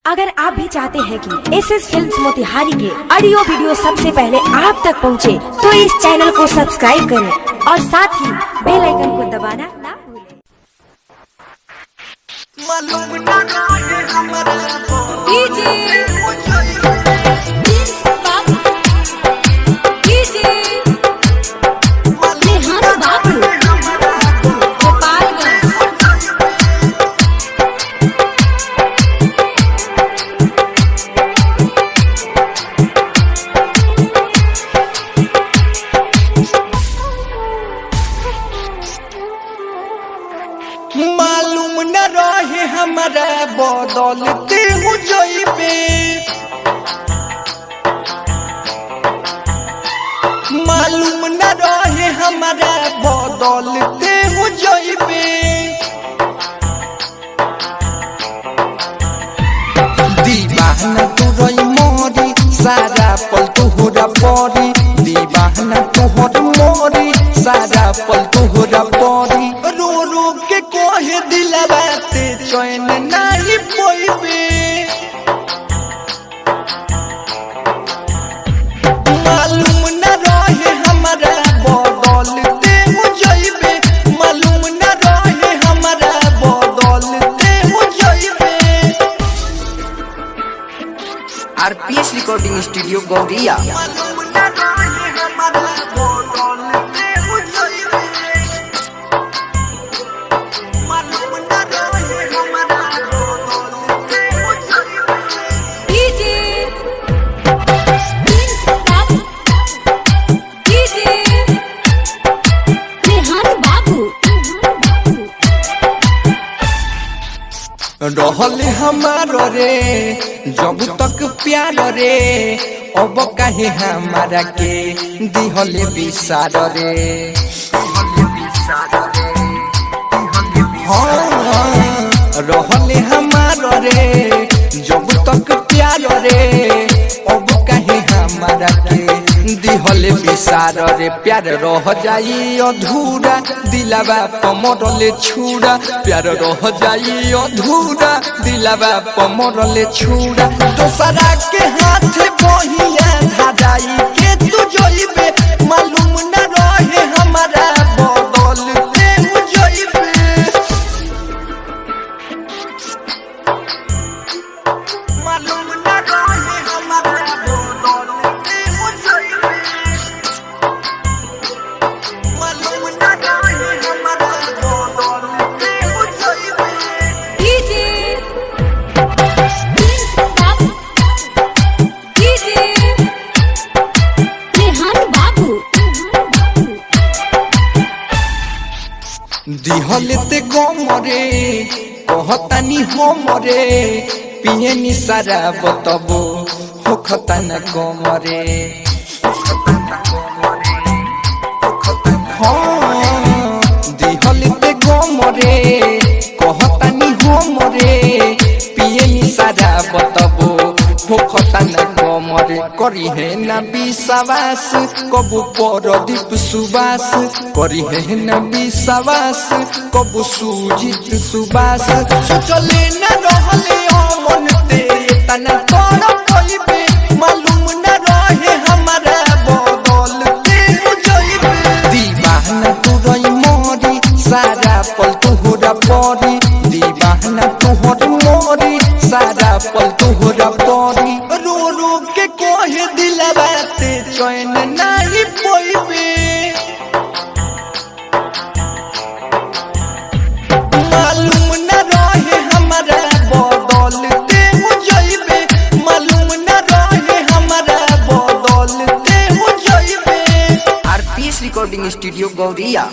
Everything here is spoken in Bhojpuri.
अगर आप भी चाहते हैं कि एसएस फिल्म्स मोतिहारी के ऑडियो वीडियो सबसे पहले आप तक पहुंचे, तो इस चैनल को सब्सक्राइब करें और साथ ही बेल आइकन को दबाना ना भूलें। मालूम न रहे हमारा बदलते हो जइबे, मालूम न रहे हमारा बदलते हो जइबे। दीवाना तोर मोरी सारा पल तोहरा परी, दीवाना तोहर मोरी सारा पल तोहरा परी। रो रो के कोहे दिलवाते चैन नहीं पोइबे, मालूम न रहे हमारा बदलते हो जइबे, मालूम न रहे हमारा बदलते हो जइबे। RPS recording studio Gauriya. मालूम न रहे हमारा बदलते हो जइबे, मालूम न रहे हमारा बदलते हो जइबे। रहल हमार रे जब तक प्यार रे, अब काहे हमारा के दिहले विसार रे। हाँ, रहल हमार रे जब तक प्यार रे, अब काहे हमारा के दिहले विसार रे। प्यार रह जाई अधूरा दिलावा पमरले छुरा, प्यार रह जाई अधूरा दिलावा पमरले छुरा। दोसरा के हाथ बहिया धाराई के तू जइबे, मालूम न रहे हमारा बदलते हो जइबे, मालूम न रहे हमारा बदलते हो जइबे, मालूम न रहे हमारा बदलते हो जइबे। दिहले ते गमरे कहतानी हमरे, पिए नि सारा बतबो होखता न कमरे। हाँ, दिहले ते गमरे कहतानी हमरे, पिए नि सारा बतबो होखता न कमरे। करी है ना विश्वास कबू परदीप सुबास, करी है ना विश्वास कबू सुजीत सुबास। सोचले न रहले अमन ते तना कर कइबे, मालूम न रहे हमारा बदलते हो जइबे। दीवाना तोर मोरी सारा पल तोहरा परी, दीवाना तोहर मोरी सारा पल तोहरा परी। रो रो के कोहे दिलवाते चैन नहीं पोइबे, मालूम न रहे हमारा बदलते हो जइबे, मालूम न रहे हमारा बदलते हो जइबे। RPS recording studio Gauriya.